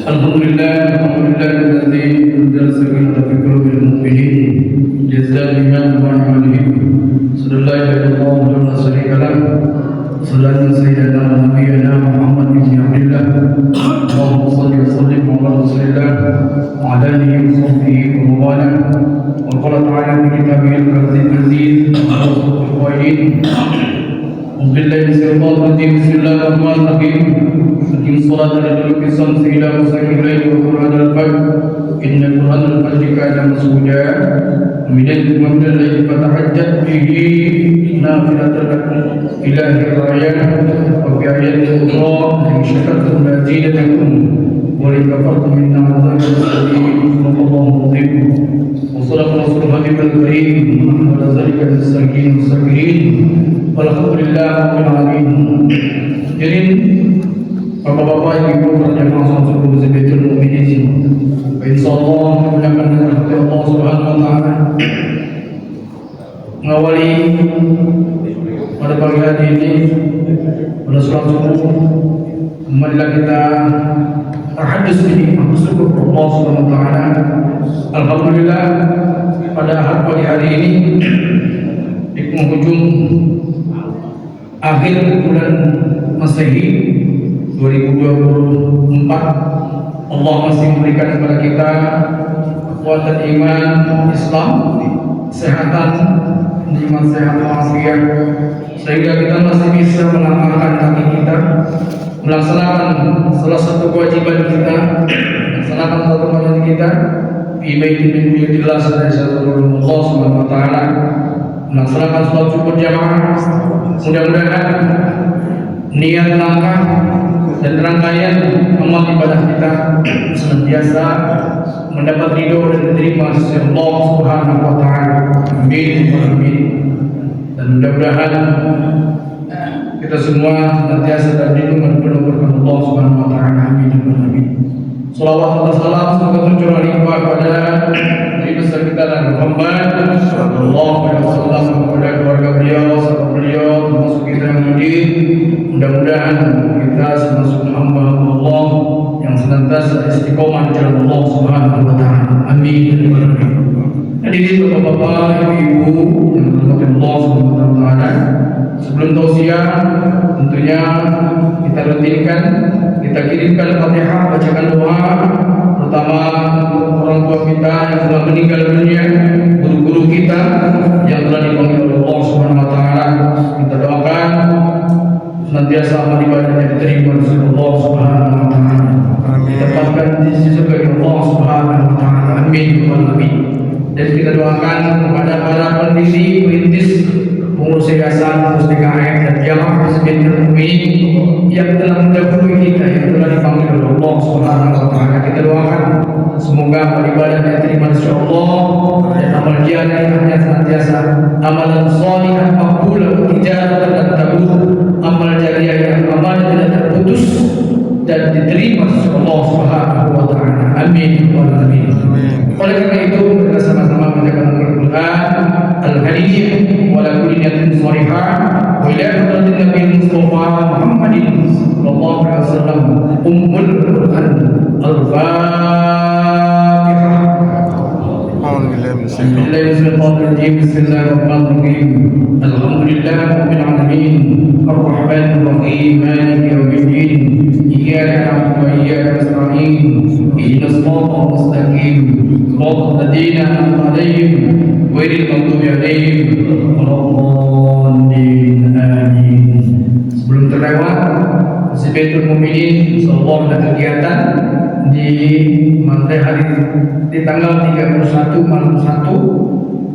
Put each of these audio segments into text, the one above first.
Alhamdulillah الذي أنزل السكينة في قلوب المؤمنين ليزدادوا إيمانا مع إيمانهم. صلى الله عليه وسلم لا شريك له. صلاة سيدنا ونبينا محمد بن عبد الله. اللهم صل وسلم على رسول الله وعلى آله وصحبه ومن والاه. وقال تعالى في كتابه العزيز القائل أعوذ بالله من الشيطان الرجيم. بسم الله الرحمن الرحيم. أقم الصلاة لدلوك الشمس إلى غسق الليل وقرآن الفجر إن قرآن الفجر كان مشهودا ومن الليل فتهجد به نافلة لكم إلى الراية. وفي آية أخرى لئن شكرتم لأزيدنكم ولئن كفرتم إن عذابي لشديد. صدق الله العظيم وصدق رسول الحبيب الكريم وعلى ذلك المستقيم الصابرين walhamdulillah rabbil alamin. Jadi Bapak-bapak, Ibu, berjamaah sholat subuh Baitul Mu'minin. Insyaallah mudah-mudahan Allah Subhanahu wa taala mengawali pada pagi hari ini pada sholat subuh. Marilah kita tahadus ini bersyukur Allah Subhanahu wa taala. Alhamdulillah pada pagi hari ini di penghujung akhir bulan Masehi 2024, Allah masih memberikan kepada kita kekuatan iman Islam, kesehatan, nikmat sehat walafiat, sehingga kita masih bisa mengamalkan hati kita, melaksanakan salah satu kewajiban kita, melaksanakan satu kewajiban kita, biidznillah dari Allah Subhanahu wa taala, melaksanakan sholat subuh jamaah. Mudah-mudahan niat langkah dan rangkaian amal ibadah kita senantiasa mendapat ridho dan diterima oleh Allah Subhanahu wa taala. Amin. Dan mudah-mudahan kita semua senantiasa dalam lindungan penuh berkat Allah Subhanahu wa taala. Amin. Salawat dan salam semoga tercurah limpah kepada Nabi besar kita Muhammad sallallahu alaihi wasallam, kepada keluarga beliau, sahabat beliau, termasuk kita yang hadir. Mudah-mudahan kita termasuk hamba Allah yang senantiasa istiqomah di jalan Allah Subhanahu wa taala. Amin. Hadirin Bapak-bapak, Ibu-ibu yang dirahmati Allah Subhanahu wa taala. Sebelum tausiah tentunya kita rutinkan, kita kirimkan Fatihah, bacakan doa terutama untuk orang tua kita yang telah meninggal dunia, guru-guru kita yang telah dipanggil oleh Allah Subhanahu wa taala. Kita doakan senantiasa amal ibadahnya diterima oleh Allah Subhanahu wa taala. Ditempatkan di sisi surga Allah Subhanahu wa taala. Amin. Dan kita doakan kepada para pendiri, perintis, pengurus yayasan, pengurus DKM dan jamaah Baitul Mu'minin yang telah mendahului kita, yang telah dipanggil oleh Allah Subhanahu wa taala. Kita doakan semoga amal ibadahnya diterima insyaallah dan amal jariahnya senantiasa amalan shalihah maqbulah ijabatan dan tabur, amal jariah yang amalnya tidak terputus dan diterima oleh Allah Subhanahu wa taala. Amin. Oleh karena itu kita sama-sama membacakan Al-Quran Al-Hadiyah wa la kulli niyatin shalihah wa ila hadratin Nabi Mustafa Muhammadin sallallahu alaihi wasallam ummul Quran Al-Fatihah. Bismillahirrahmanirrahim. Alhamdulillah rabbil alamin arrahmanir rahim maliki yaumiddin iyyaka na'budu wa iyyaka nasta'in ihdinas siratal mustaqim siratal ladzina an'amta 'alaihim ghairil maghdubi 'alaihim waladdallin. Amin. Sebelum terlewat Baitul Mu'minin insyaallah ada kegiatan di hari di tanggal 31 malam 1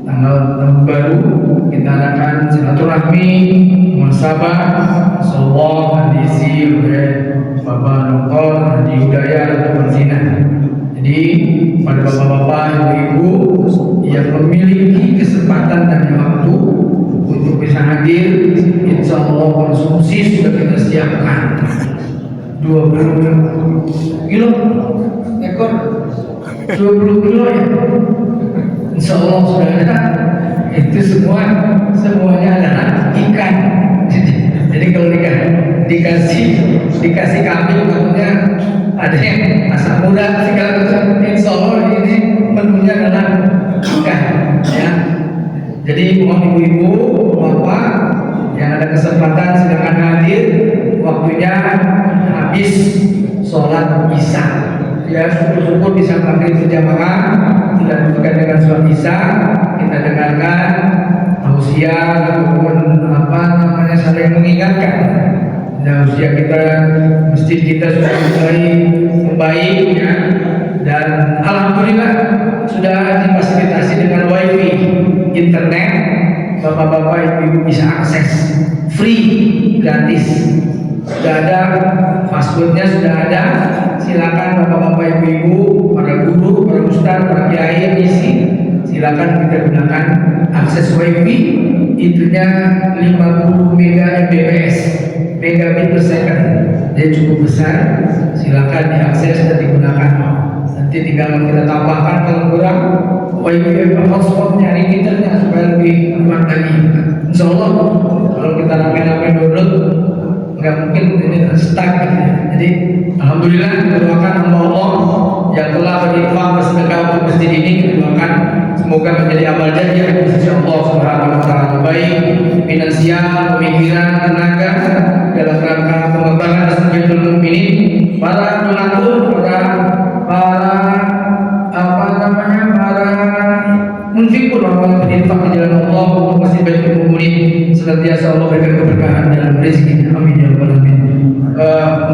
tanggal tahun baru kita adakan silaturahmi muhasabah insyaallah diisi oleh Bapak Dr. Haji Hidayat Al-Farzina. Jadi pada bapak-bapak, ibu-ibu yang memiliki kesempatan dan waktu untuk bisa hadir, insyaallah konsumsi sudah kita siapkan 20 kilo ekor 20 kilo ya, insyaallah sudah ada. Itu semuanya adalah ikan. Jadi kalau dikasih kambing, maksudnya ada yang asam muda segala macam. Insya Allah ini menunya adalah bukan ya. Jadi mohon ibu-ibu, bapak yang ada kesempatan silakan hadir. Waktunya habis sholat isya. Ya syukur-syukur bisa maghrib berjamaah, tidak berkaitan dengan sholat isya. Kita dengarkan tausiah ataupun apa namanya saling mengingatkan. Nah, usia kita, masjid kita sudah mulai membaik ya, dan alhamdulillah sudah difasilitasi dengan wifi, internet, bapak-bapak ibu-ibu bisa akses free, gratis. Sudah ada passwordnya, sudah ada. Silakan bapak-bapak ibu-ibu, para guru, para ustaz, para kiai yang isi, silakan kita gunakan akses wifi. Itunya 50 mega Mbps, megabit per second, dia cukup besar. Silakan diakses dan digunakan. Nanti tinggal kita tambahkan kalau kurang wifi hotspot, nyari internetnya supaya lebih kuat lagi. Insya Allah kalau kita rame-rame download nggak mungkin ini stuck gitu. Jadi alhamdulillah kita doakan Allah yang telah berinfak bersedekah untuk masjid ini, kita doakan semoga menjadi amal jariah di sisi Allah Subhanahu wa taala, baik finansial, pemikiran, tenaga dalam rangka pengembangan Masjidil Mukminin, para donatur, para munfikun, orang berinfak di jalan Allah untuk Masjidil Mukminin, senantiasa Allah berikan keberkahan dalam rezekinya. Amin ya rabbal alamin.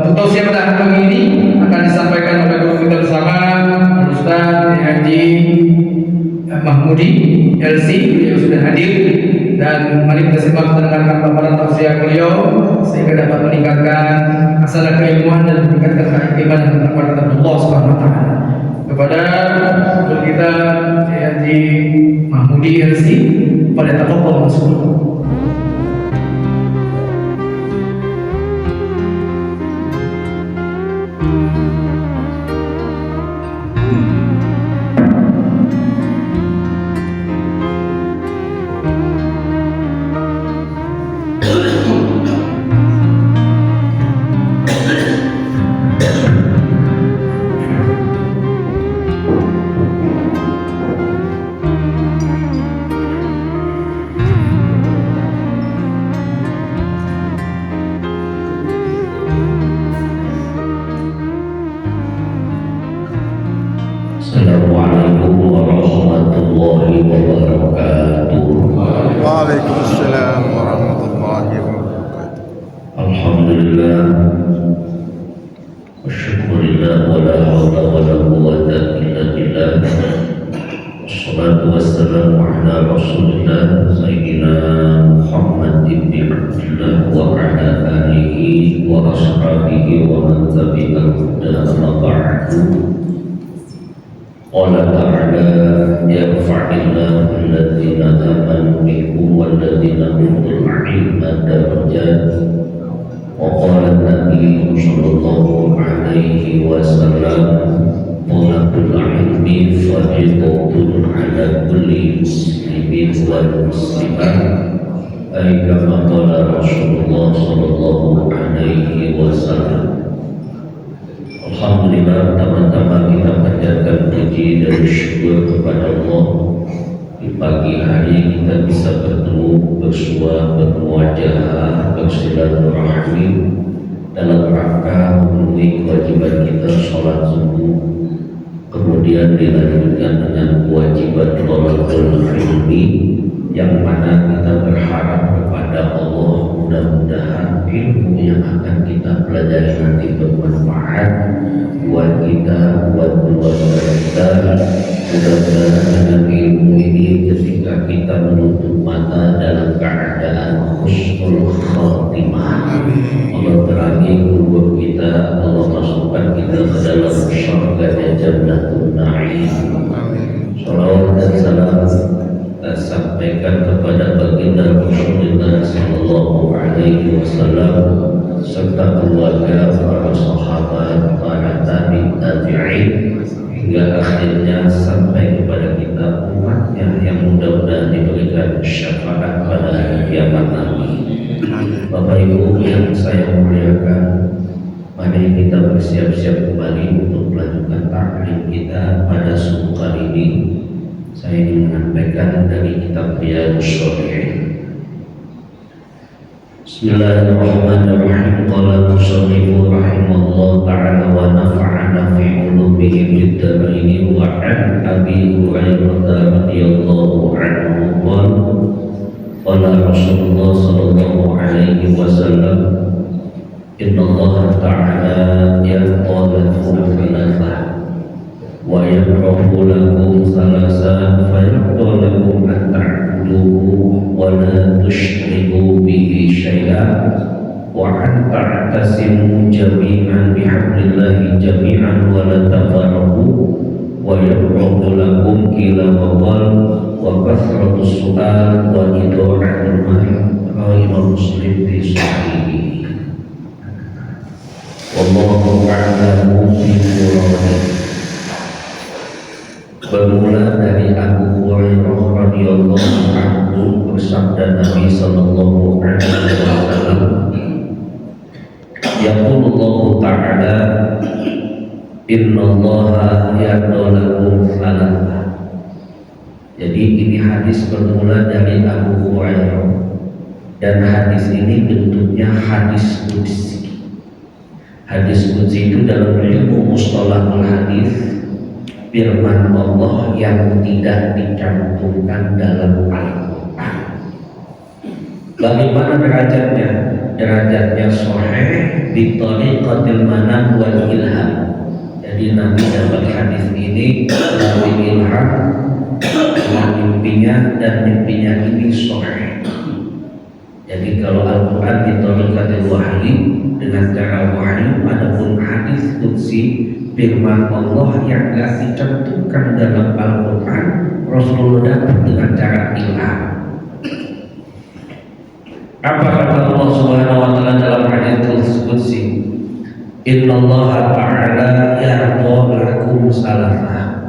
Untuk tausiah pada pagi ini akan disampaikan oleh guru kita bersama Ustaz Haji Mahmudi LC, beliau sudah hadir, dan mari kita simak mendengarkan paparan tausiah beliau sehingga dapat meningkatkan masalah keilmuan dan meningkatkan keimanan kepada Allah Subhanahu wa taala. Kepada guru kita Haji Mahmudi LC, pada taqabbal masuk. Assalamualaikum warahmatullahi wabarakatuh. Waalaikumsalam warahmatullahi wabarakatuh. Alhamdulillah wa syukurillah wa la hawla wa la quwwata illa billah. Wassalatu wassalamu ala rasulillah sayyidina Muhammad ibn Abdullah wa ala alihi wa ashabihi wa man tabi'ahum ila ba'du. قال تعالى يرفع الله الذين آمنوا منكم والذين أوتوا العلم درجات. وقال النبي صلى الله عليه وسلم طلب العلم فريضة على كل مسلم والمسلمة، أي كما قال رسول الله صلى الله عليه وسلم. Alhamdulillah, pertama-tama kita panjatkan puji dan syukur kepada Allah. Di pagi hari kita bisa bertemu, bersua, bermuajah, bersilaturahmi dalam rangka memenuhi kewajiban kita sholat subuh. Kemudian dilanjutkan dengan kewajiban thalabul ilmi, yang mana kita berharap kepada Allah mudah-mudahan ilmu yang akan kita pelajari nanti bermanfaat buat kita, buat keluarga kita. Mudah-mudahan dengan ilmu ini ketika kita menutup mata dalam keadaan husnul khatimah, Allah terangi kubur kita, Allah masukkan kita ke dalam surga Jannatul Na'im. Salawat dan salam kita sampaikan kepada baginda Rasulullah sallallahu alaihi wasallam serta keluarga, para sahabat, para tabi'in hingga akhirnya sampai kepada kita umatnya yang mudah-mudahan diberikan syafaat pada hari kiamat nanti. Bapak Ibu yang saya muliakan, pada Mari kita bersiap-siap kembali untuk melanjutkan ta'lim kita pada subuh kali ini. Saya ingin menyampaikan dari kitab Riyadhus Shalihin. Bismillahirrahmanirrahim. Qala musannif rahimahullah ta'ala wa nafa'ana fi ulumihi fid dharain wa an Abi Hurairah radhiyallahu anhu qala Rasulullah sallallahu alaihi wasallam Inna Allah Ta'ala yaqadakum thalatha wa yakrahu lakum thalatha fa yaqdaw lakum an ta'buduhu wa la tushriku bihi syai'an wa an ta'tasimu jami'an bihablillahi jami'an wa la tafarraqu wa yakrahu lakum qila wa qal wa kathratu su'al wa idha'atul mal rawahu Muslim fi sahihihi. Wallahu a'lamu bishawab. Bermula dari Abu Hurairah radhiyallahu anhu, bersabda Nabi sallallahu alaihi wasallam, yaqulullahu ta'ala innallaha ya'lamu thalatha. Jadi ini hadis bermula dari Abu Hurairah, dan hadis ini bentuknya hadis qudsi. Hadis qudsi itu dalam ilmu mustalahul hadis firman Allah yang tidak dicantumkan dalam Al-Quran. Bagaimana derajatnya? Derajatnya sahih bi tariqatil manam wal ilham. Jadi Nabi dapat hadis ini melalui ilham, mimpinya, dan mimpinya ini sahih. Jadi kalau Al-Quran bi tariqatil wahyi, dengan cara wahyu, adapun hadis qudsi firman Allah yang tidak dicantumkan dalam Al-Quran, Rasulullah dapat dengan cara ilham. Apa kata Allah Subhanahu wa taala dalam hadis qudsi? Innallaha ta'ala yarda lakum salatah.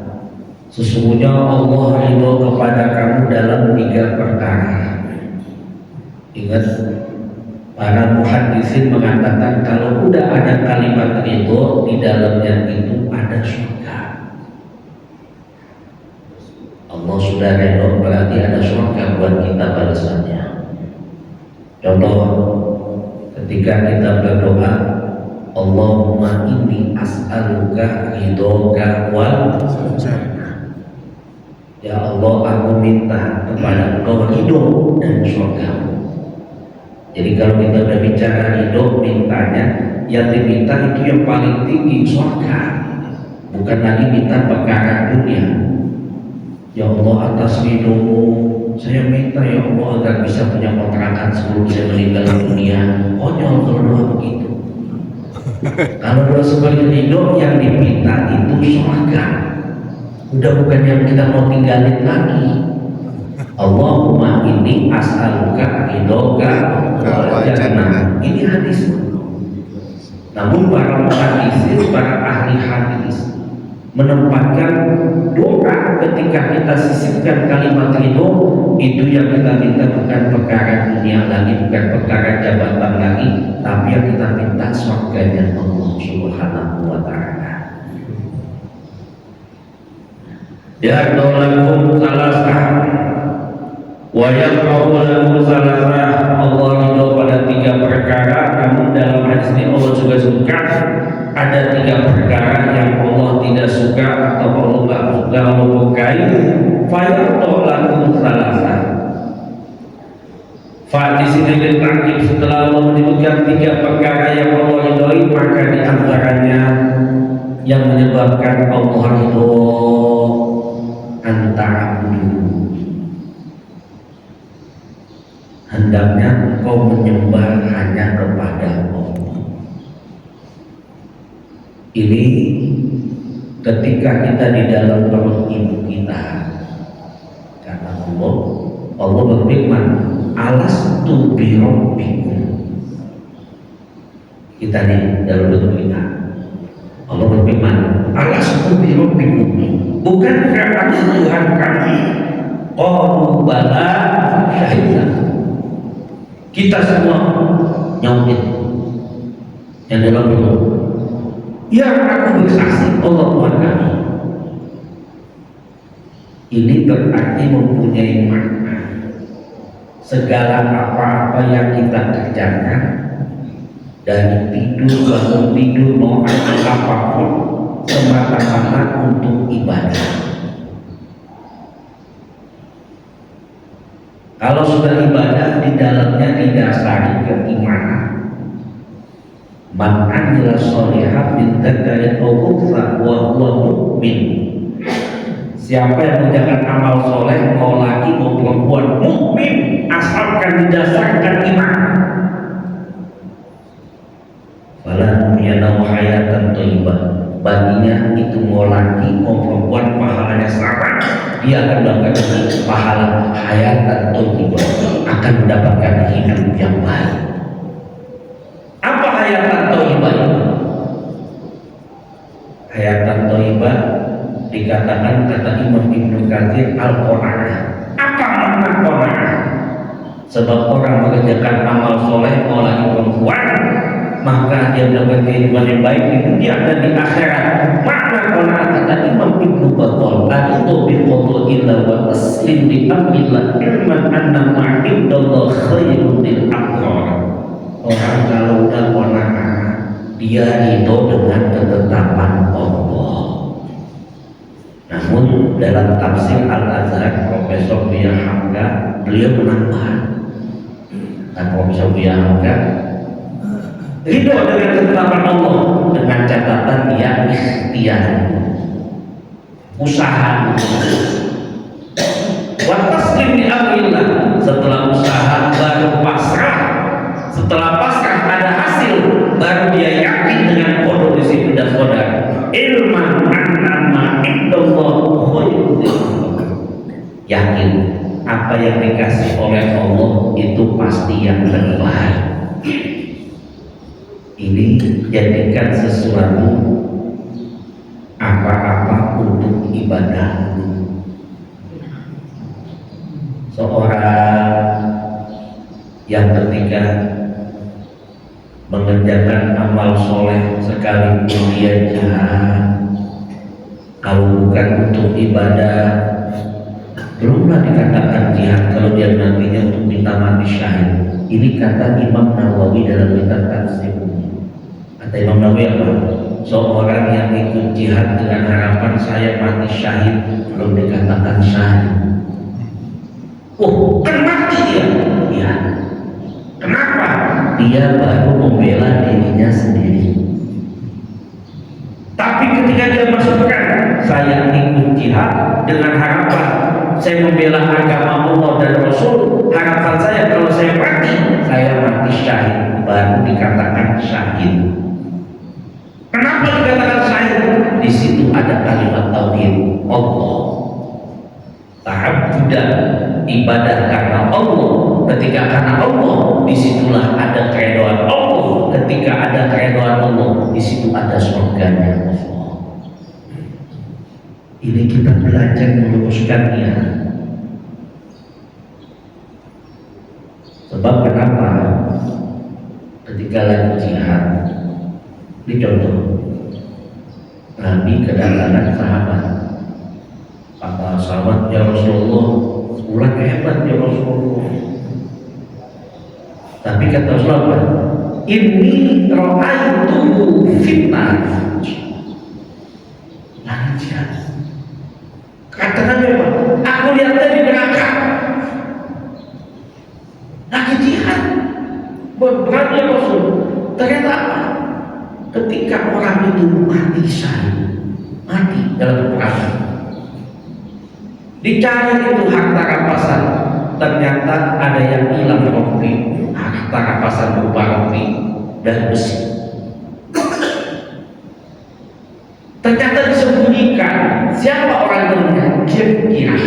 Sesungguhnya Allah ridho kepada kamu dalam 3 perkara. Ingat, para muhaddisin mengatakan kalau udah ada kalimat ridho, di dalamnya itu ada surga. Allah sudah ridho, berarti ada surga buat kita balasannya. Contoh, ketika kita berdoa, Allahumma inni as'aluka ridhoka wal jannah. Ya Allah, aku minta kepada Engkau ridho dan surga. Jadi kalau kita berbicara ridho, mintanya yang diminta itu yang paling tinggi, surga. Bukan lagi minta perkara dunia. Ya Allah, atas ridho-Mu saya minta ya Allah agar bisa punya kontrakan sebelum saya meninggal dunia. Konyol kalau doa begitu. Kalau doa sebagai ridho, yang diminta itu surga. Udah bukan yang kita mau tinggalin lagi. Allahumma inni as'aluka ridhoka wal jannah. Ini hadis. Namun para muhaddisin, para ahli hadis menempatkan doa ketika kita sisipkan kalimat ridho, itu yang kita minta bukan perkara dunia lagi, bukan perkara jabatan lagi, tapi yang kita minta surganya Allah Subhanahu wa taala. Ya lakum salasah wa yakrahu lakum salasah. Allah ridho pada 3 perkara, namun dalam hadis ini Allah juga suka ada 3 perkara yang Allah tidak suka atau Allah tidak suka, Allah berkai. Fa yakrahu lakum salasah. Fa di sini ditakib setelah Allah menyebutkan 3 perkara yang Allah ridhoi, maka di antaranya yang menyebabkan Allah ridho antara hendaknya engkau menyembah hanya kepada Allah. Ini ketika kita di dalam perut ibu kita, karena Allah berfirman, alastu bi rabbikum. Kita di dalam perut kita, Allah berfirman, alastu bi rabbikum, bukankah aku Tuhan kami? Qalu bala syahidna. Kita semua nyautin yang dalam perut, yang aku bersaksi Allah Tuhan kami. Ini berarti mempunyai makna segala apa-apa yang kita kerjakan, dari tidur, bangun tidur, mau apapun, semata-mata untuk ibadah. Kalau sudah ibadah, di dalamnya didasari keimanan. Man amila sholihan min dzakarin aw untha wa huwa mu'min. Siapa yang mengerjakan amal soleh, mau laki mau perempuan, mukmin, asalkan didasarkan iman. Fala yanahu hayatan thayyibah. Baginya itu mau laki mau perempuan pahalanya sama, dia akan mendapatkan pahala hayatan thayyibah, akan mendapatkan hidup yang baik. Apa hayatan thayyibah? Hayatan thayyibah dikatakan kata Imam Ibnu Katsir al-qanaah. Apa makna qanaah? Sebab orang mengerjakan amal soleh mau lagi perempuan, maka dia mendapat kehidupan yang baik di dunia dan di akhirat. Makna qanaah kata Imam Ibnu Battal, itu bil qada'i wa taslim bi amrillah ilman anna ma'indallah khairun lil abrar. Orang kalau udah qanaah, dia ridho dengan ketetapan Allah. Namun dalam tafsir Al-Azhar Profesor Buya Hamka, beliau menambah, dan Profesor Buya Hamka ridho dengan ketetapan Allah dengan catatan dia ikhtiar, usaha. Wa taslim bi amrillah, setelah usaha baru pasrah, setelah pasrah ada hasil, baru dia yakin dengan qada di situ dan qadar. Ilman annama indallah khairun, yakin apa yang dikasih oleh Allah itu pasti yang terbaik. Ini jadikan sesuatu apa-apa untuk ibadah. Seorang yang ketika mengerjakan amal soleh sekalipun dia jahat, kalau bukan untuk ibadah, belumlah dikatakan jihad kalau dia nantinya untuk minta mati syahid. Ini kata Imam Nawawi dalam kitab Tafsir. Kata Imam Nawawi apa? Seorang yang ikut jihad dengan harapan saya mati syahid, belum dikatakan syahid. Oh, kan mati dia? Ya. Kenapa? Dia baru membela dirinya sendiri. Tapi ketika dia masukkan saya ikut jihad dengan harapan saya membela agama Allah dan Rasul, harapan saya kalau saya mati syahid, baru dikatakan syahid. Kenapa dikatakan syahid? Di situ ada kalimat tauhid Allah. Ta'abbudan, ibadah karena Allah. Ketika karena Allah, disitulah ada keridhaan Allah. Ketika ada keridhaan Allah, di situ ada surganya Allah. Ini kita belajar meluruskannya. Sebab kenapa? Ketika lagi jihad, ini contoh, Nabi kedatangan sahabat. Kata sahabat, ya Rasulullah, ulang hebat ya Rasulullah. Tapi kata Rasulullah, ini ra'aitu fitnah. Lagi jihad. Kata Nabi apa? Aku lihat tadi neraka. Lagi jihad. Berat ya Rasul. Ternyata apa? Ketika orang itu mati syahid, mati dalam peperangan, dicari itu harta rampasan, ternyata ada yang hilang roti, harta rampasan berupa roti dan besi. Ternyata disembunyikan. Siapa orang yang kira-kira?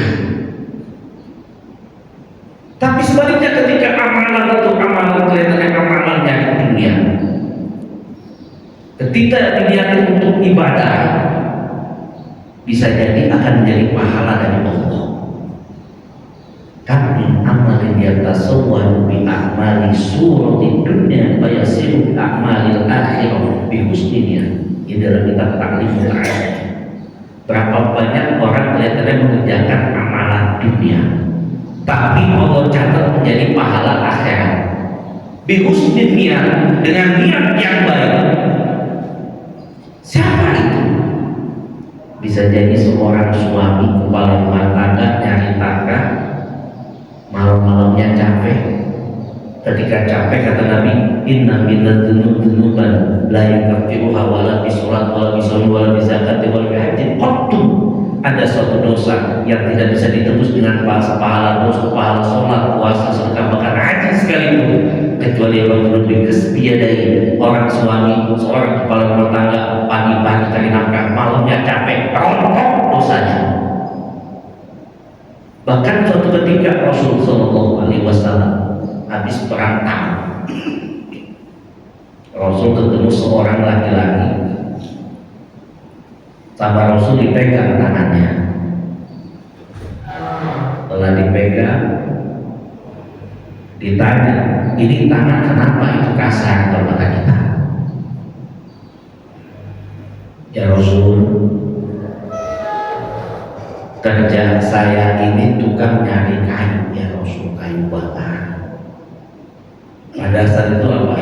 Tapi sebaliknya ketika amalan itu amalan kelihatannya amalannya di dunia, ketika diniati untuk ibadah, bisa jadi akan menjadi pahala dari Allah. Kami amalin yatasawwanu bi a'mali surati dunya wa yasiru bi a'malil akhirah bi husniha. Ini dalam kitab Taklimul Ilm. Berapa banyak orang kelihatannya mengerjakan amalan dunia, tapi Allah catat menjadi pahala akhirat. Bihusnil niat, dengan niat yang baik. Siapa itu? Bisa jadi seorang suami kepala rumah tangga nyari tangga, malam-malamnya capek. Ketika capek kata Nabi, inna minad dzunuban la yakfiruha wala bisolat wala bisawmi wala bizakati wala bihajjin qattu. Ada suatu dosa yang tidak bisa ditebus dengan pahala dosa, pahala sholat, puasa, sedekah, bahkan haji sekalipun, kecuali yang lebih kesepiadai orang suami, seorang kepala rumah tangga, pagi-pagi cari nafkah, malamnya capek, rontok dosanya. Bahkan suatu ketika Rasul Shallallahu Alaihi Wasallam habis perang Tabuk, Rasul ketemu seorang laki-laki. Sama Rasul dipegang tangannya. Setelah dipegang, ditanya, ini tangan kenapa itu kasar kalau kata kita? Ya Rasul, kerja saya ini tukang nyari kayu, ya Rasul, kayu bakar. Pada saat itu apa?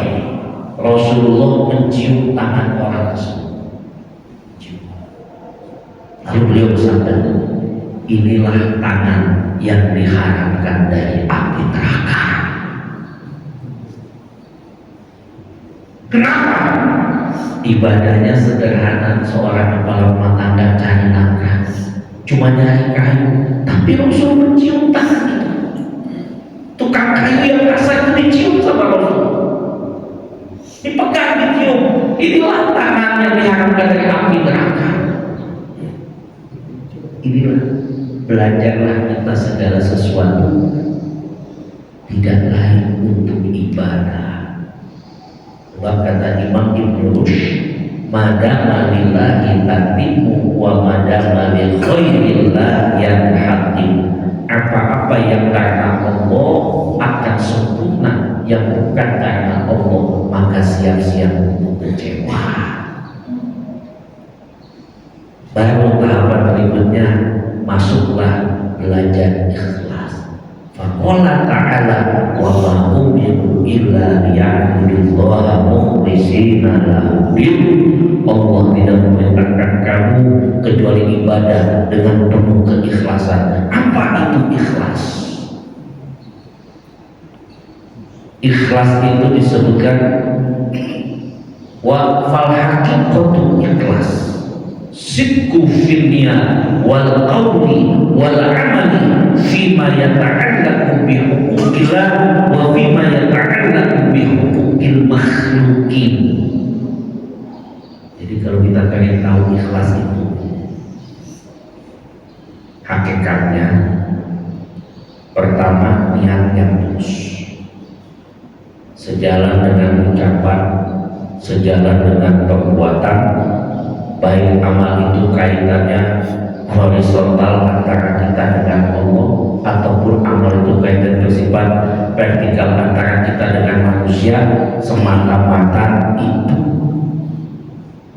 Rasulullah mencium tangan orang tersebut. Lalu beliau bersabda, inilah tangan yang diharapkan dari api neraka. Kenapa? Ibadahnya sederhana, seorang kepala rumah tangga cari nafkah, cuma nyari kayu, tapi Rasul mencium tangan itu. Tukang kayu yang kasar itu dicium sama Rasul, dipegang, dicium. Inilah tangan yang diharapkan dari api neraka. Inilah, belajarlah kita segala sesuatu tidak lain untuk ibadah. Sebab kata Imam Ibnu Rushd, madama lillahi tatimu wa madama li khairillah yanhatim. Apa-apa yang karena Allah akan sempurna, yang bukan karena Allah maka siap-siap untuk kecewa. Baru tahapan berikutnya, masuklah belajar ikhlas. Faqala ta'ala wa ma umiru illa liya'budullaha mukhlishina lahu din. Allah tidak memerintahkan kamu kecuali ibadah dengan penuh keikhlasan. Apa itu ikhlas? Ikhlas itu disebutkan wa fal haqiqatu ikhlas sidqu fil niyat wal qawli wal amali fima yata'allaqu bi huquqillah wa fima yata'allaqu bi huquqil makhluqin. Jadi kalau kita pengen tahu ikhlas itu hakikatnya, pertama niat yang tulus, sejalan dengan ucapan, sejalan dengan perbuatan, baik amal itu kaitannya horizontal antara kita dengan Allah, ataupun amal itu kaitan bersifat vertikal antara kita dengan manusia, semata-mata itu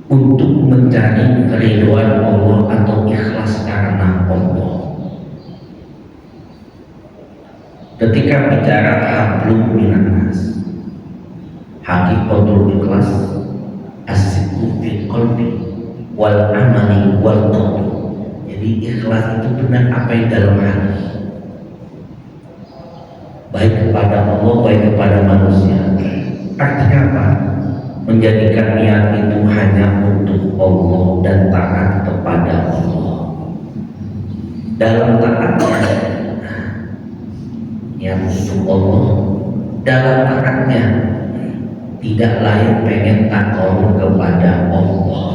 untuk mencari keridhaan Allah atau ikhlas karena Allah. Ketika bicara hablum minan nas, hakikatul ikhlas as-sidqu fil qalbi wal amali wal qawli. Jadi ikhlas itu benar apa yang dalam hati, baik kepada Allah, baik kepada manusia. Artinya apa? Menjadikan niat itu hanya untuk Allah dan taat kepada Allah. Dalam taatnya niat untuk Allah, dalam taatnya tidak lain pengen takarrub kepada Allah.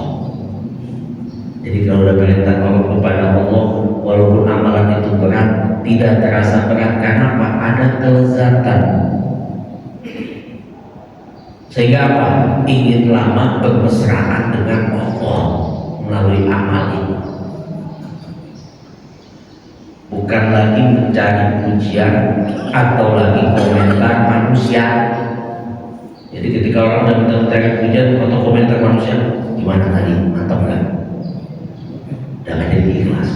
Jadi kalau udah pengen takarrub kepada Allah, walaupun amalan itu berat, tidak terasa berat. Karena apa? Ada kelezatan. Sehingga apa? Ingin lama bermesraan dengan Allah melalui amal ini. Bukan lagi mencari pujian atau lagi komentar manusia. Jadi ketika orang mencari pujian atau komentar manusia, Gimana tadi? Mantap kan? Jangan jadi ikhlas.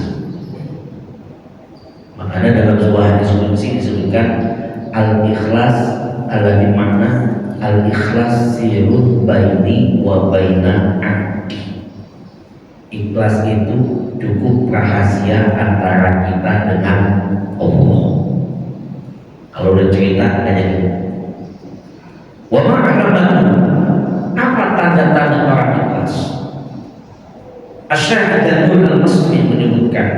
Makanya dalam sebuah hadis qudsi disebutkan al-ikhlas alladzi makna al-ikhlas sirrun baini wa baina abdi. Ikhlas itu cukup rahasia antara kita dengan Allah. Kalau udah cerita hanya gitu. Wa ma'alamatu, apa tanda-tanda orang ikhlas? Asy-Syaikh Al-Masri menyebutkan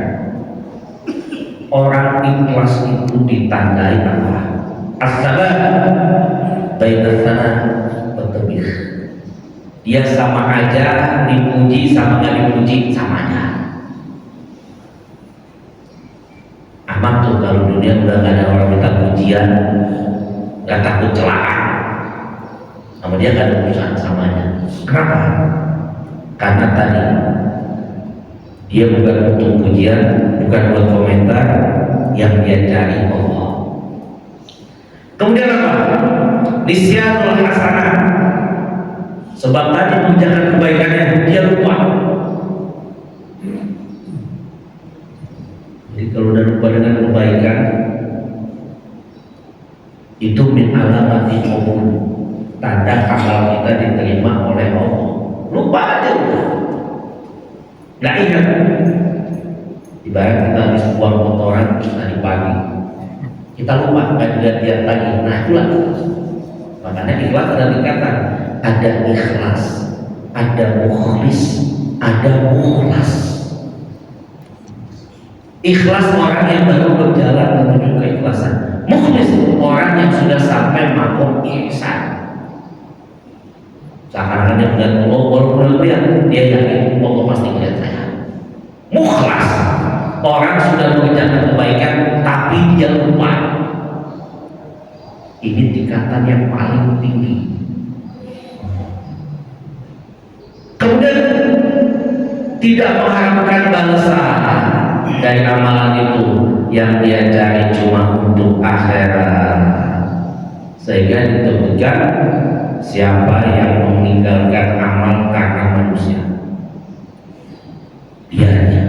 orang ikhlas itu ditandai apa? As-sabah baina sana wa tabih. Dia sama aja dipuji sama nggak dipuji sama aja. Amat tuh kalau dunia udah gak ada orang minta pujian, gak takut celaan, sama dia gak ada urusan samanya. Kenapa? Karena tadi dia bukan untuk pujian, bukan buat komentar, yang dia cari Allah. Kemudian apa? Nisyanul hasanah. Sebab tadi menjaga kebaikannya dia lupa. Jadi kalau udah lupa dengan kebaikan, itu min alamati qabul, tanda amal kita diterima oleh Allah. Lupa aja udah. Nggak ingat. Ibarat kita habis buang kotoran tadi pagi, kita lupa nggak dilihat lagi. Nah itulah. Makanya ikhlas ada tingkatan. Ada ikhlas, ada mukhlis, ada mukhlas. Ikhlas orang yang baru berjalan menuju keikhlasan. Mukhlis orang yang sudah sampai makom ihsan. Seakan-akan dia melihat Allah, walaupun lihat dia yakin Allah pasti melihat saya. Mukhlas orang sudah mengerjakan kebaikan tapi dia lupa. Ini tingkatan yang paling tinggi. Kemudian tidak mengharapkan balasan dari amalan itu, yang dia cari cuma untuk akhirat. Sehingga ditemukan siapa yang meninggalkan amal karena manusia, dia hanya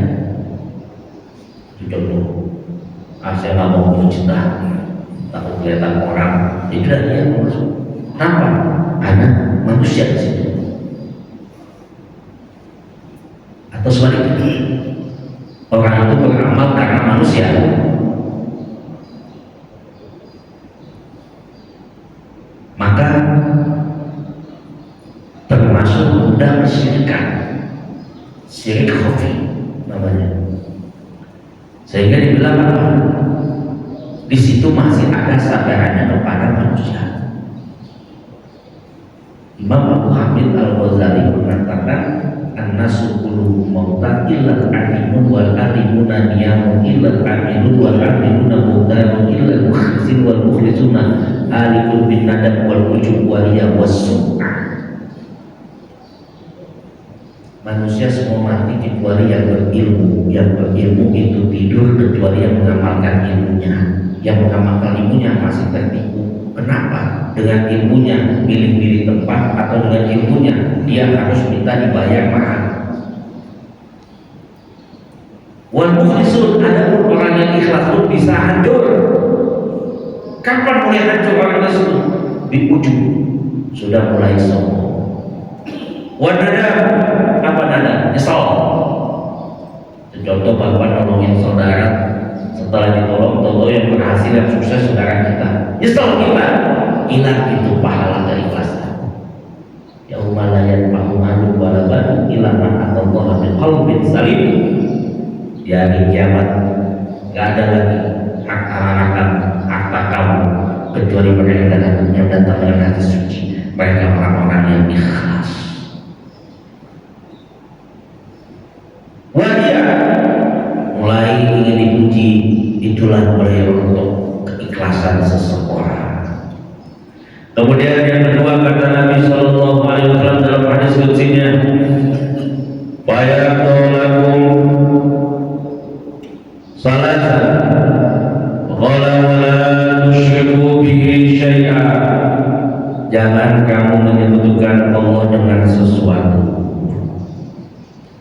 contoh, saya nggak mau mencinta, takut kelihatan orang, itu dia masuk. Kenapa? Karena manusia di situ. Atau sebaliknya, orang itu beramal karena manusia. Maka termasuk mudah kesyirikan, syirik khafi namanya. Sehingga dibilang apa? Di situ masih ada sadarannya kepada manusia. Imam Abu Hamid Al-Ghazali mengatakan, an-nasu qulubuhum mauta illa al-alimun wal alimuna niyamun illa al-amilun wal amiluna mautanun illa al-mukhlisin wal mukhlisuna alikun bin nadab wal ujub wal riya was sum'ah. Manusia semua mati kecuali yang berilmu. Yang berilmu itu tidur kecuali yang mengamalkan ilmunya. Yang mengamalkan ilmunya masih tertipu. Kenapa? Dengan ilmunya pilih-pilih tempat, atau dengan ilmunya dia harus minta dibayar mahal. Wal mukhlisun, ada pun orang yang ikhlas pun bisa hancur. Kapan mulai hancur orang tersebut? Di ujung sudah mulai sombong. Wadada, apa nada? Nyesal. Contoh bapak nolongin saudara, setelah ditolong, contoh yang berhasil dan sukses saudara kita, nyesal kita, hilang itu pahala dari kelasnya. Yauma la yanfa'u malun wala banun illa man atallaha biqalbin salim. Di hari kiamat gak ada lagi hak-harakan, harta kamu, kecuali mereka yang datang dengan hati suci. Mereka orang-orang yang ikhlas. Wajah mulai ingin dipuji, itulah mulai untuk keikhlasan seseorang. Kemudian yang kedua kata Nabi Sallallahu Alaihi Wasallam dalam hadis qudsinya, "Bayatulakum salasa, qala wala tusyriku bihi syai'a." Jangan kamu menyekutukan Allah dengan sesuatu.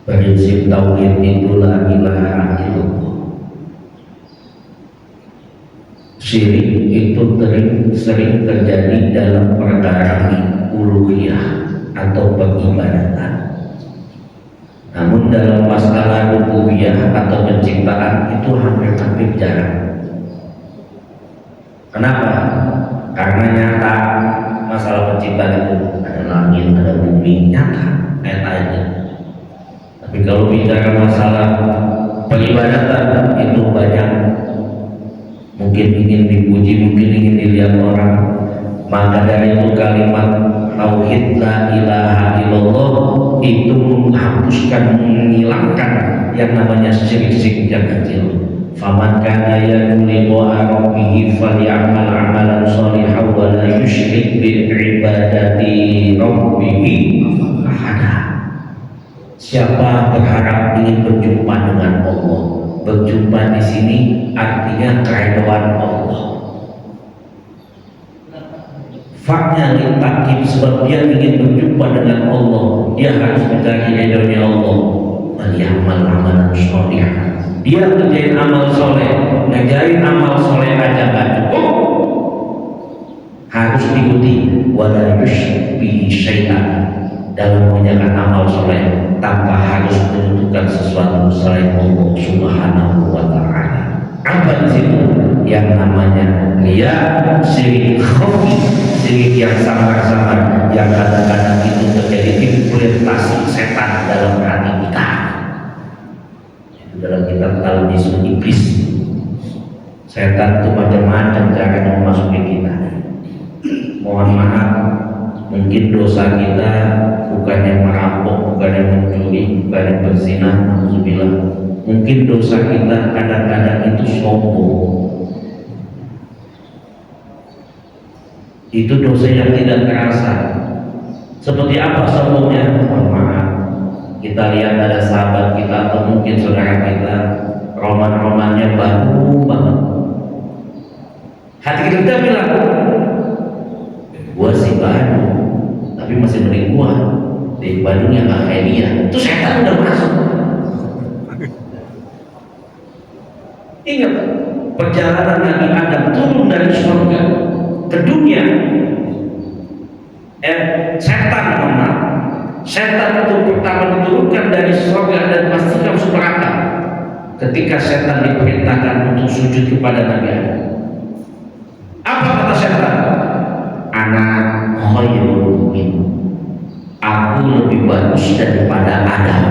Prinsip tauhid itu la ilaha illallah. Syirik itu sering terjadi dalam perkara uluhiyah atau peribadatan. Namun dalam masalah rububiyah atau penciptaan itu hampir jarang. Kenapa? Karena nyata masalah penciptaan itu ada langit, ada bumi, nyata aja. Tapi kalau bicara masalah peribadatan itu banyak, mungkin ingin dipuji, mungkin ingin dilihat orang. Maka dari itu kalimat tauhid la ilaha illallah itu menghapuskan, menghilangkan yang namanya syirik-syirik yang kecil. Faman kana yarju rabbih falyamal amalan shalihan wa la yusyrik bi ibadati rabbih ahada. Siapa berharap ingin berjumpa dengan Allah, berjumpa di sini artinya keridhaan Allah. Faknya litakib, sebab dia ingin berjumpa dengan Allah, dia harus mencari ridhonya Allah. Waliyamal amalan sholihan, dia kerjain amal soleh, ngerjain amal soleh aja gak cukup, harus diikuti wala yusyrik bihi syai'an dalam mengerjakan amal soleh tanpa harus menentukan sesuatu selain Allah Subhanahu wa ta'ala. Apa di situ? Yang namanya riya, syirik khafi, syirik yang samar-samar, yang kadang-kadang itu terjadi implementasi setan dalam hati kita. Itu dalam kitab Talbisul Iblis. Setan itu macam-macam cara memasuki kita. Mohon maaf, mungkin dosa kita bukannya merampok, bukannya mencuri, bukannya berzina, alhamdulillah. Mungkin dosa kita kadang-kadang itu sombong. Itu dosa yang tidak terasa. Seperti apa sombongnya? Mohon maaf, kita lihat ada sahabat kita atau mungkin saudara kita, roman-romannya baru banget. Hati kita bilang, gua sih baru, tapi masih mending gua di Bandung yang gak kayak dia. Itu setan udah masuk. Ingat, perjalanan Nabi Adam turun dari surga ke dunia. Setan itu pertama diturunkan dari surga dan pastikan masuk neraka. Ketika setan diperintahkan untuk sujud kepada Nabi Adam, apa kata setan? Ana khairun min, aku lebih bagus daripada Adam.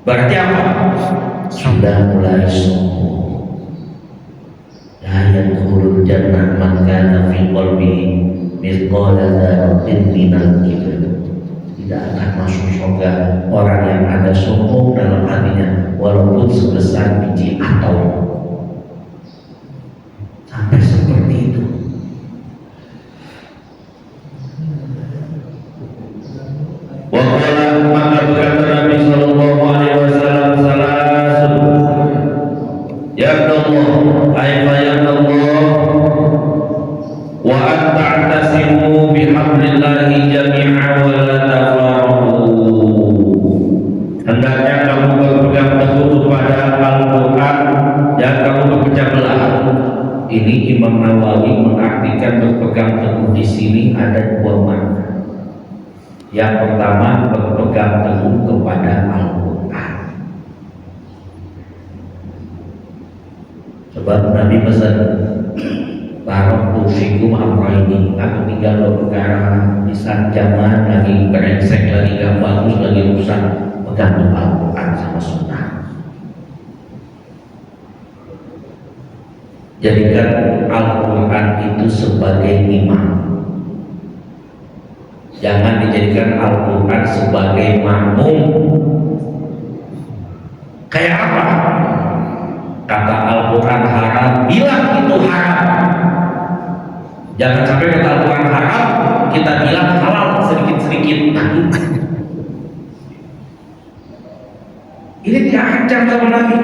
Berarti apa? Sudah mulai sombong. La yadkhulul jannah man kana fi qalbihi mithqala dzarratin minal kibr. Tidak akan masuk surga orang yang ada sombong dalam hatinya walaupun sebesar biji atom. Sampai seperti itu. Waqala, maka berkata Nabi sallallahu alaihi wasallam, ya Allah, ya Allah, wa an ta'tasimu bihablillahi jami'an wa la tafarraqu. Hendaknya kamu berpegang teguh kepada Al-Quran dan kamu berpecah belah. Ini Imam Nawawi mengartikan berpegang teguh di sini ada dua makna. Yang pertama, berpegang teguh kepada Al-Quran. Sebab Nabi pesan, Baraktu fikum amraini, aku tinggal perkara di saat zaman lagi berengsek, lagi gak bagus, lagi rusak, pegang Al-Quran sama Sunnah. Jadikan Al-Quran itu sebagai imam. Jangan dijadikan Al-Quran sebagai makmum. Kayak apa? Kata Al-Quran haram, bilang itu haram. Jangan sampai kata Al-Quran haram, kita bilang halal sedikit-sedikit. Ini diancam sama Nabi.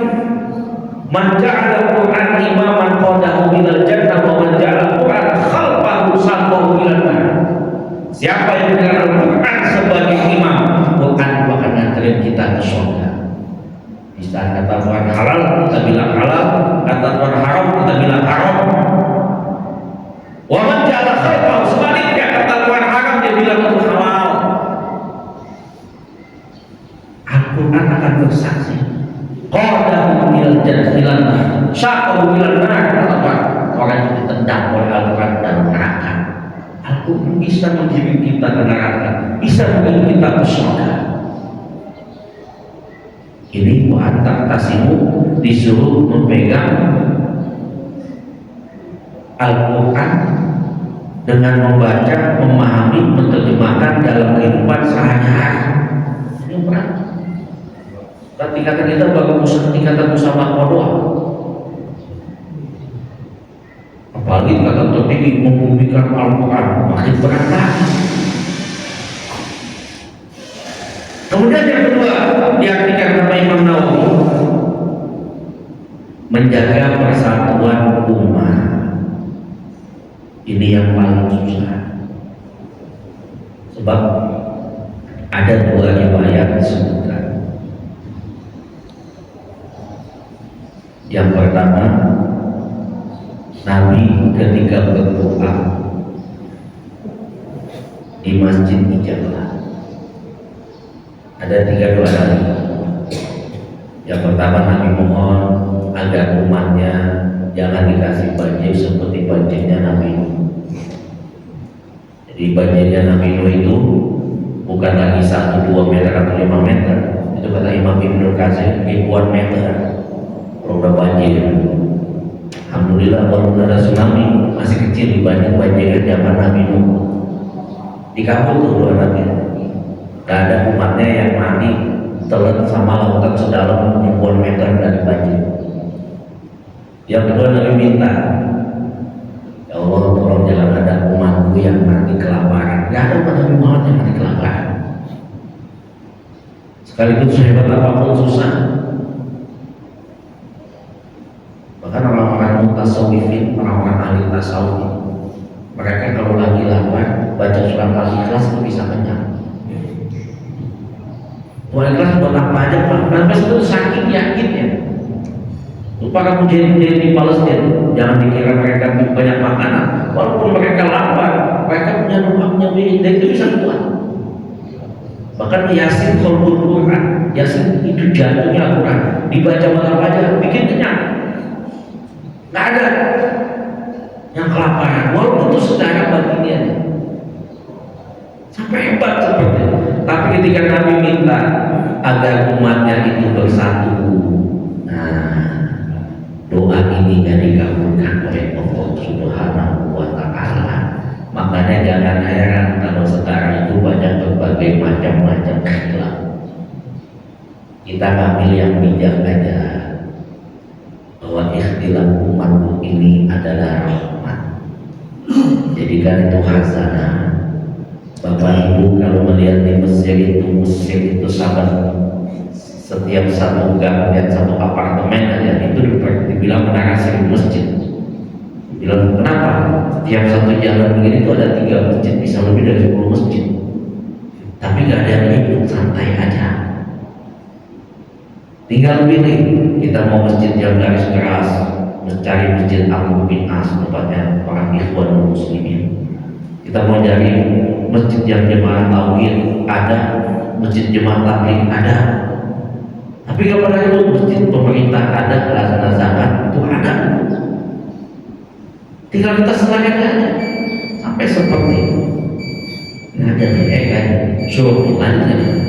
Man ja'ala Al-Quran imaman qadahu minal jannah wa man ja'ala Al-Quran khalfahu saqahu minan nar. Siapa yang menjadikan Al-Quran sebagai imam, Quran akan mengantarkan kita ke surga. Di saat kata Tuhan halal kita bilang halal, kata Tuhan haram kita bilang haram. Wa man ja'ala khalqahu, sebaliknya kata Tuhan haram dia bilang itu halal. Al-Quran akan bersaksi. Qadahu ilal jannah, syaqahu ilal nar, kata Tuhan. Orang yang ditendang oleh Al-Quran dan neraka. Al-Quran bisa mengirim kita ke neraka, bisa mengirim kita ke surga. Ini mu'atak tasimu disuruh memegang Al-Quran dengan membaca, memahami, menerjemahkan dalam kehidupan sehari-hari. Ini berat. Tingkatan kita bagus, tingkatan bersama kodok. Apalagi tingkatan tertinggi membumikan Al-Quran, makin berat lagi. Kemudian yang kedua diartikan oleh Imam Nawawi, menjaga persatuan umat. Ini yang paling susah. Sebab ada dua riwayat disebutkan. Yang pertama, Nabi ketika berdoa di Masjid Ijabah ada 3 doa Nabi. Yang pertama, Nabi mohon agar umatnya jangan dikasih banjir seperti banjirnya Nabi Nuh. Jadi banjirnya Nabi Nuh itu bukan lagi 1-2 meter atau 5 meter. Itu kata Imam Ibnu Katsir ribuan meter. Kalau udah banjir, alhamdulillah walaupun ada tsunami masih kecil dibanding banjirnya zaman Nabi Nuh. Dikabul tuh doa Nabi. Gak ada umatnya yang mati telan sama lautan sedalam ribuan meter dari banjir. Yang kedua Nabi minta, ya Allah tolong jangan ada umatku yang mati kelaparan. Gak ada umat Nabi Muhammad yang mati kelaparan. Sekalipun sehebat apapun susah. Bahkan orang-orang mutasawwifin, orang-orang ahli tasawuf, mereka kalau lagi lapar baca surat Al-Ikhlas itu bisa kenyang. Al-Ikhlas buat apa aja Pak? Sampai itu saking yakinnya. Lupa kamu jadi di Palestina, jangan dikira mereka banyak makanan. Walaupun mereka lapar, mereka punya rumah, punya milik, dan itu bisa kuat. Bahkan Yasin Khalqul Quran, Yasin itu jantungnya Al-Quran, dibaca malam aja bikin kenyang. Nggak ada yang kelaparan, walaupun itu secara batinnya sampai hebat seperti itu. Tapi ketika Nabi minta agar umatnya itu bersatu, nah doa ini yang dikabulkan oleh Allah Subhanahu wa Ta'ala. Makanya jangan heran kalau sekarang itu banyak berbagai macam-macam khilaf. Kita ngambil yang bijak aja, bahwa ikhtilaf umatku ini adalah rahmat. Jadikan itu hasanah. Bapak Ibu kalau melihat di Mesir itu sangat, setiap satu gang dan satu apartemen aja itu dibilang menara seribu masjid. Bilang kenapa? Setiap satu jalan begini itu ada 3 masjid, bisa lebih dari 10 masjid. Tapi gak ada yang ikut, santai aja. Tinggal pilih, kita mau masjid yang garis keras, mencari masjid Amr bin As, tempatnya para ikhwan muslimin. Kita mau cari masjid yang jemaah tauhid, ada. Masjid jemaah tabligh, ada. Tapi kalau ada itu masjid pemerintah ada, pelaksana zakat itu ada. Tinggal kita selayan aja sampai seperti itu. Nah jadi kan suruh lanjut aja.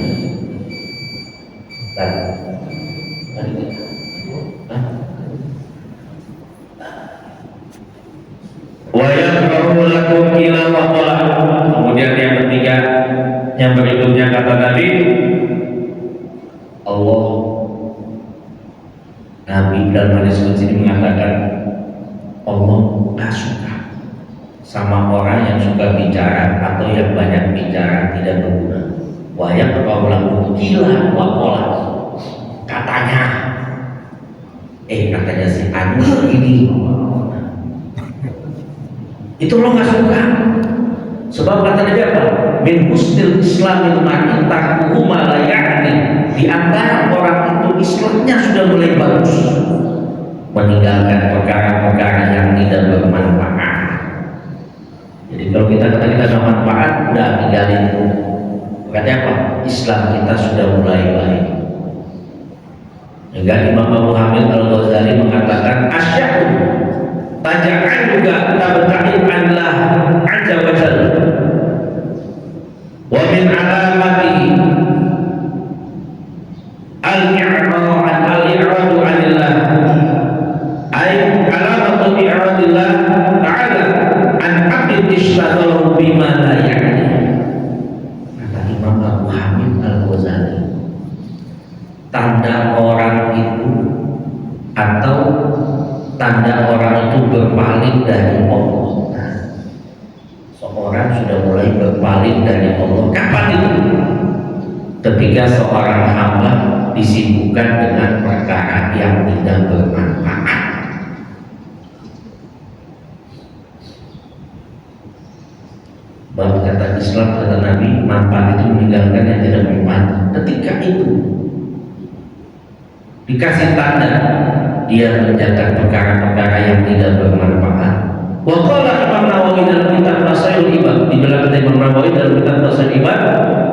Kemudian yang ketiga, yang berikutnya kata Nabi, Allah Nabi dalam hadis qudsi ini mengatakan Allah gak suka sama orang yang suka bicara atau yang banyak bicara tidak berguna. Wayang berkaulah gila wakola, katanya katanya si Anu ini itu lo gak suka. Sebab kata Nabi apa? Min husnil islamil mar'i tarkuhu ma la ya'ni. di antara orang itu Islamnya sudah mulai bagus, meninggalkan perkara-perkara yang tidak bermanfaat. Jadi kalau kita kata kita ada manfaat, udah tinggalin. Katanya apa? Islam kita sudah mulai baik. Hingga Imam Abu Hamid Al-Ghazali mengatakan asya'u taja'an juga tabta'in Allah azza wa jalla wa min alamati al-i'radu anillah ay alamatu i'radillah ta'ala an aqid ishtaghalu bima la ya'ni. Kata Imam Abu Hamid Al-Ghazali, tanda orang itu atau tanda orang itu berpaling dari Allah. Seorang sudah mulai berpaling dari Allah. Kapan itu? Ketika seorang hamba disibukkan dengan perkara yang tidak bermanfaat. Bahwa kata Islam, kata Nabi, manfaat itu meninggalkan yang tidak bermanfaat. Ketika itu dikasih tanda dia menjaga perkara-perkara yang tidak bermanfaat. Wa qala Imam Nawawi dalam kitab Nasaihul Ibad, di dalam kitab Imam Nawawi dalam kitab Nasaihul Ibad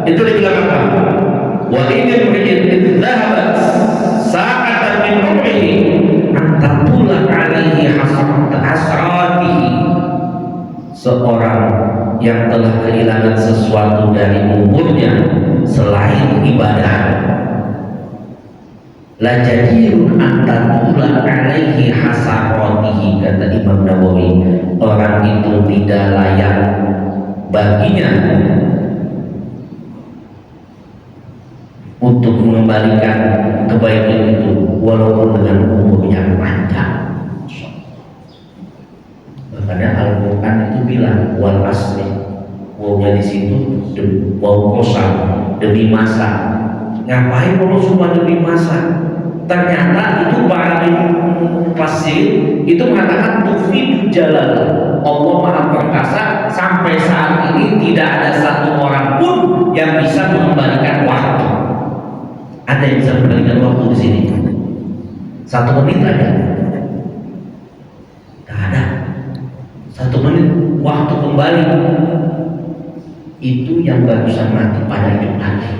itu dibilang apa? Wa in imri'in dhahabat sa'atan min umrihi an taqula 'alaihi hasratihi. Seorang yang telah kehilangan sesuatu dari umurnya selain ibadah, la jadirun antatula alaihi hasaratihi, kata Imam Nawawi, orang itu tidak layak baginya untuk mengembalikan kebaikan itu walaupun dengan umur yang panjang. Makanya Al-Quran itu bilang wal asri, wawnya di situ waw kosam, demi masa. Ngapain kalau semua demi masa? Ternyata itu para mufassir itu mengatakan tufidu jalal, Allah Maha Perkasa, sampai saat ini tidak ada satu orang pun yang bisa mengembalikan waktu. Ada yang bisa mengembalikan waktu di sini? 1 menit ada? Tidak ada. 1 menit waktu kembali itu yang barusan mati pada hidup lagi.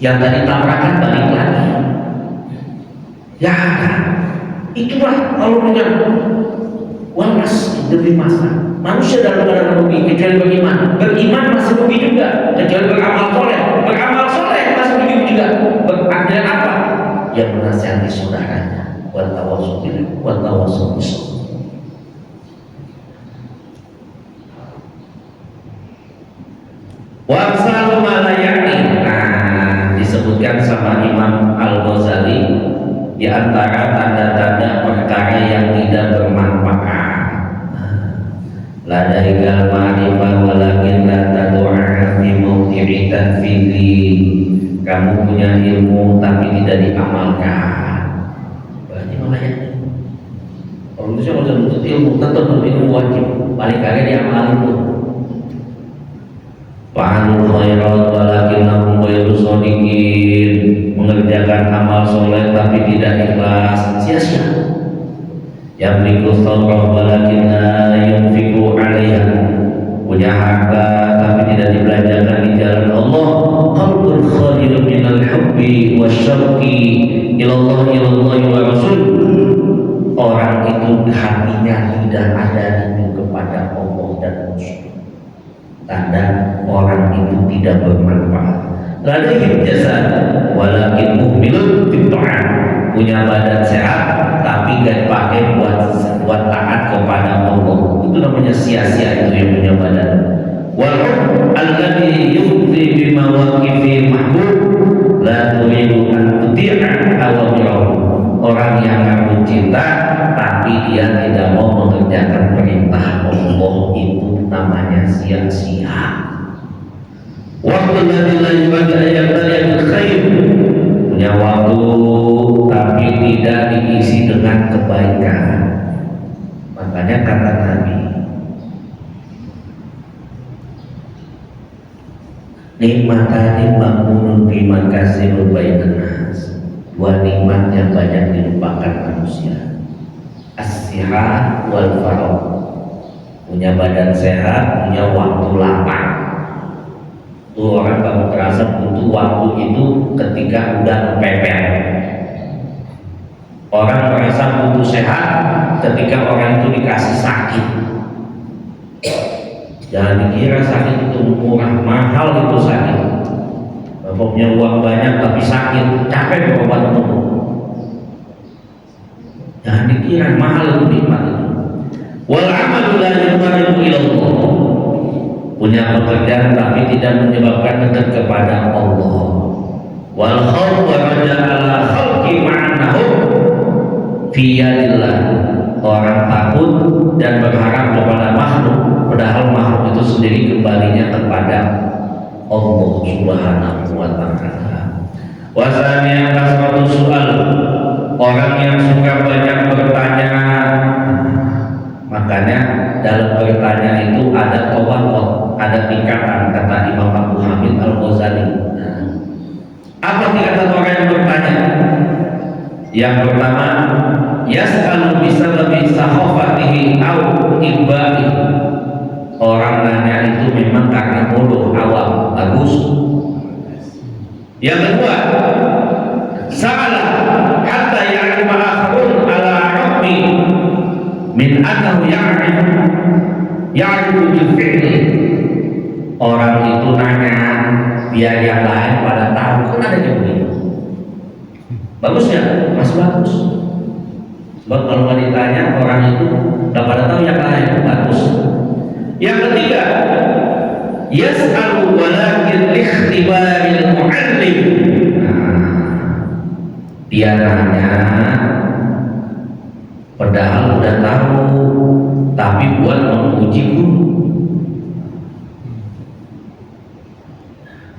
Yang tadi tabrakan balik lagi. Ya kan? Itulah kalau dengan walas demi masa. Manusia dalam keadaan rugi kecuali beriman. Beriman masih rugi juga kecuali beramal soleh. Beramal soleh masih rugi juga. Dengan apa? Yang menasihati saudaranya. Wa tawassul bis sabr. Wa amsalu ma la ya'ni. Disebutkan sama Imam Al-Ghazali di antara tanda-tanda perkara yang tidak bermanfaat. La dahigal ma'rifah walakin la tadu'a fi mawdi'i tanfidhi. Kamu punya ilmu tapi tidak diamalkan. Berarti makanya kalau bisa kalau menuntut ilmu tetap berilmu wajib, paling kagak diamalin tuh. Fa'alul khairat walakinnahum ghairu shodiqin, mengerjakan amal soleh tapi tidak ikhlas, sia-sia. Yamliku thawra walakinna yunfiqu 'alaiha, punya harta tapi tidak dibelanjakan di jalan Allah. Qalbun khalidun minal hubbi wasyauqi ilallah wa rasul, orang itu hatinya tidak ada rindu kepada Allah dan Rasul. Tanda orang itu tidak bermanfaat. Ladaihi jasad walakin mu'minun fit ta'at, punya badan sehat tapi gak dipakai buat taat kepada Allah. Itu namanya sia-sia itu yang punya badan. Wal alladhi yufdi bi mawaqifi mahbub la turidu an tuti'a awamirahu, orang yang ngaku cinta tapi dia tidak mau mengerjakan perintah Allah, itu namanya sia-sia. Waktu dari lain yang dari khair, punya waktu tapi tidak diisi dengan kebaikan. Makanya kata Nabi, nikmatani makmunun bima kasirun bainan nas. Dua nikmat yang banyak dilupakan manusia. As-sihat wal faragh. Punya badan sehat, punya waktu lapang. Tuh orang baru terasa butuh waktu itu ketika udah kepepet. Orang merasa butuh sehat ketika orang itu dikasih sakit. Jangan dikira sakit itu murah, mahal itu sakit. Bapak punya uang banyak tapi sakit, capek berobat terus. Jangan dikira mahal itu nikmat itu. Wal amalu la yuqarribu ila Allah. Punya pekerjaan tapi tidak menyebabkan dekat kepada Allah. Wal khawf wa raja'ala khalqi ma'anahu fi yadillah. Orang takut dan berharap kepada makhluk, padahal makhluk itu sendiri kembalinya kepada Allah Subhanahu wa ta'ala. Wasanya kasratu soal. Orang yang suka banyak bertanya, makanya dalam bertanya itu ada tawakal, ada tingkatan, kata Imam Abu Hamid Al-Ghazali. Apa tingkatan orang yang bertanya? Yang pertama, yas'alu bisababi sakhafatihi au ibai. Orang nanya itu memang karena bodoh, awam, bagus. Yang kedua, sa'ala hatta ya'rifa akharun ala rabbi min annahu ya'rifu bil fi'li. Orang itu nanya biar yang lain pada tahu, kan ada yang begitu. Bagus ya, masih bagus. Sebab kalau mau ditanya orang itu nggak pada tahu yang lain, bagus. Yang ketiga, yas'alu walakin likhtibaril mu'allim. Dia nanya padahal udah tahu tapi buat menguji guru.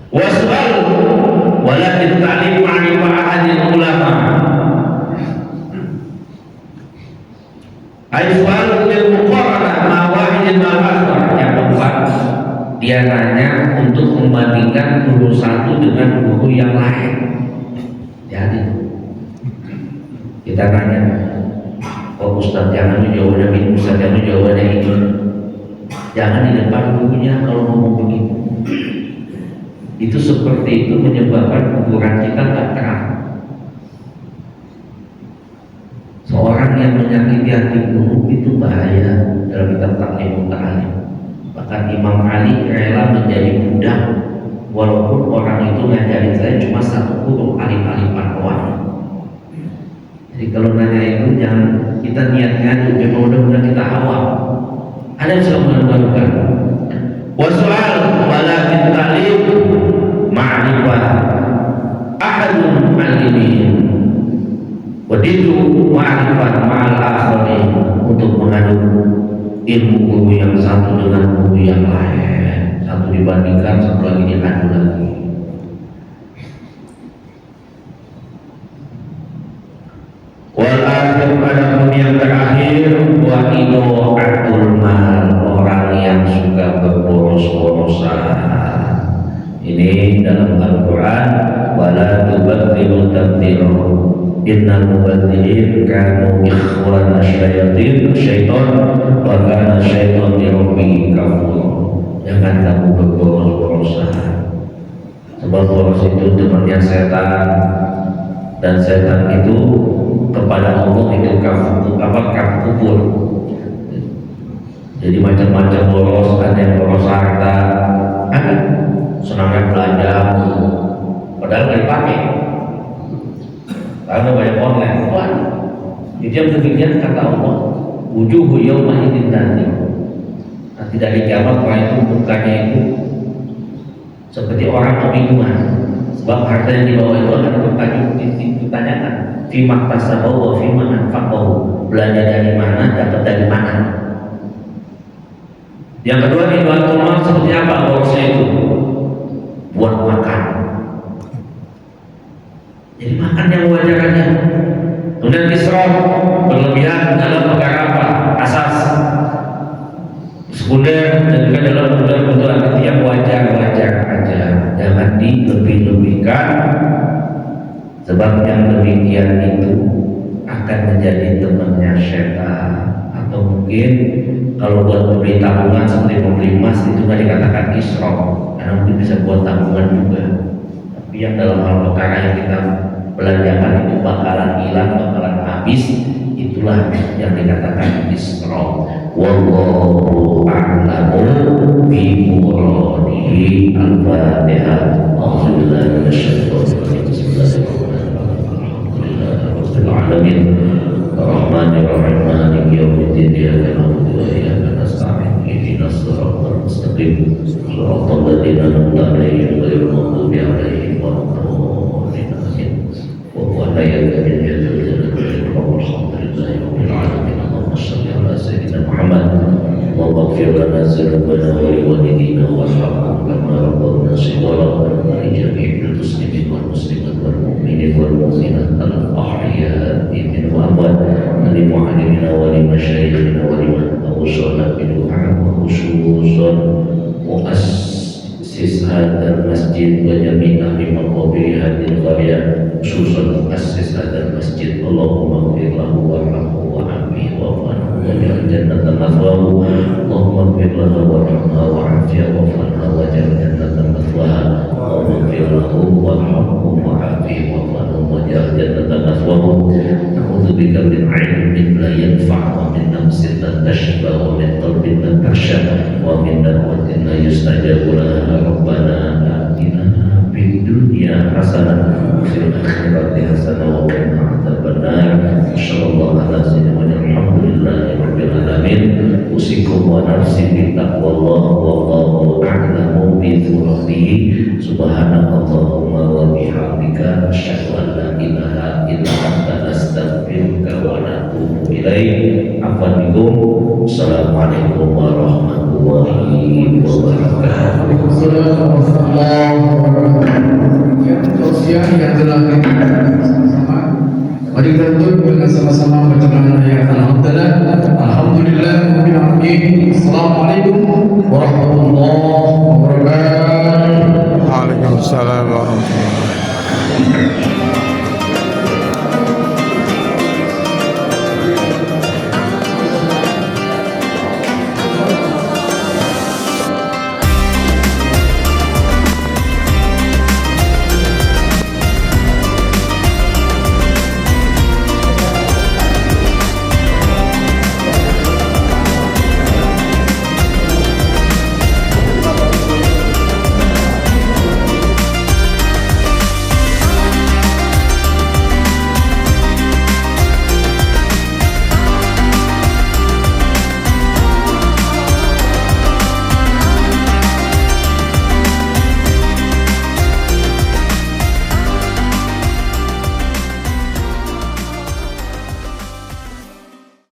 Was'al walakin ta'lim ma'rifah ahadil ulama. Aiswal lil muqarrana ma wahidin ma akhar. Yang keempat, dia nanya untuk membandingkan guru satu dengan guru yang lain. Jadi kita nanya, oh Ustaz jangan jawabannya ini, Ustaz jangan jawabannya ini. Jangan di depan gurunya kalau ngomong begitu. Itu seperti itu menyebabkan kuburan kita tak terang. Seorang yang menyakiti hati guru itu bahaya dalam kitab Taklimut Ta'alim. Bahkan Imam Ali rela menjadi budak walaupun orang itu ngajarin saya cuma satu huruf alif-alif doang. Jadi kalau nanya itu jangan kita niatnya itu memang mudah-mudahan kita awam. Ada yang sudah mengadukan. Wasu'al walakin ta'lim ma'rifah ahadun al-ilmin. Wadidu ma'rifat ma'al akhari, untuk mengadu ilmu guru yang satu dengan guru yang lain, satu dibandingkan satu lagi diadu lagi. Wal akhir adapun yang terakhir wa idoatul mal, orang yang suka berboros-borosan. Ini dalam Al-Quran, wala tubaddilu tabdila. Innal mubadzilin kanu ikhwana syaitan wa kana syaitan li rabbih kafur. Jangan kamu berboros-borosan, sebab boros itu temannya setan, dan setan itu kepada Allah itu kafur. Jadi macam-macam boros, ada yang boros harta, ada senangnya belanja padahal nggak dipakai karena banyak online. Wah, itu yang demikian kata Allah, wujuhu yawma idzin nadhir. Tidak di kiamat orang itu mukanya itu seperti orang kebingungan, sebab harta yang dibawa itu akan ditanyakan fima tasabahu wa fima anfaqahu, belanja dari mana, dapat dari mana. Yang kedua, ibadah mal seperti apa borosnya itu? Buat makan. Jadi makan yang wajar aja. Kemudian israf, berlebihan dalam perkara apa? Asas, sekunder, dan juga dalam kebutuhan-kebutuhan yang wajar-wajar aja. dilebih-lebihkan, sebab yang demikian itu akan menjadi temannya setan. Atau mungkin kalau buat membeli tabungan seperti membeli emas itu nggak dikatakan israf, karena mungkin bisa buat tabungan juga. Tapi yang dalam hal perkara yang kita belanjakan itu bakalan hilang, bakalan habis, itulah yang dikatakan israf. Wallahu a'lamu bi muradihi. Al-Fatihah. Alhamdulillah alamin. Ar-Rahmanir-Rahim. Maliki yaumiddin. Iyyaka na'budu wa iyyaka nasta'in. Ihdinas siratal mustaqim. Shiratal ladzina an'amta 'alaihim ghairil maghdubi 'alaihim waladdallin. Wa huwa al-hayyul qayyum. Alhamdulillahi rabbil alamin. Allahumma shalli 'ala sayyidina Muhammad. Allahumma ighfir lana dzunubana wa liwalidina warhamhum kama rabbawna shighara. Li jami'il muslimin wal muslimat wal mu'minin wal mu'minat al-ahya'i minhum wal amwat. Li mu'allimina wa li masyayikhina wa liman awsana bil du'a wa khususan muassis hadzal masjid wa jami' ahli maqabir hadhihi al-qaryah, khususan muassis hadzal masjid. Allahumma ighfir lahu warhamhu wa'afihi wa'fu waj'al jannatan mathwahu. Allahumma ighfir lahu warhamhu wa'afihi wa'fu waj'al jannatan mathwaha. Allahumma ighfir lahu warhamhu wa'afihi wa'fu waj'al jannatan mathwahu. A'udzu bika min 'ilmin la yanfa' wa min nafsin la tashba wa min qalbin la takhsha wa min da'watin la yustajabu laha. Rabbana atina fid dunya hasanah wa fil akhirati hasanah wa qina adzabannar. Sallallahu ala sayyidina alhamdulillahi rabbil alamin. Usikum wa nafsi bi taqwallah wallahu a'lamu bi dzurrihi. Subhanallahumma wa bihamdika asyhadu an la ilaha illa anta astaghfiruka wa atubu ilaik. Assalamualaikum warahmatullahi wabarakatuh. Assalamualaikum warahmatullahi wabarakatuh. Tausiah yang telah kita sama-sama. Mari kita tutup dengan sama-sama bacaan ayat Alhamdulillah. Alhamdulillah rabbil alamin. Assalamualaikum warahmatullahi wabarakatuh. Waalaikumsalam warahmatullahi wabarakatuh.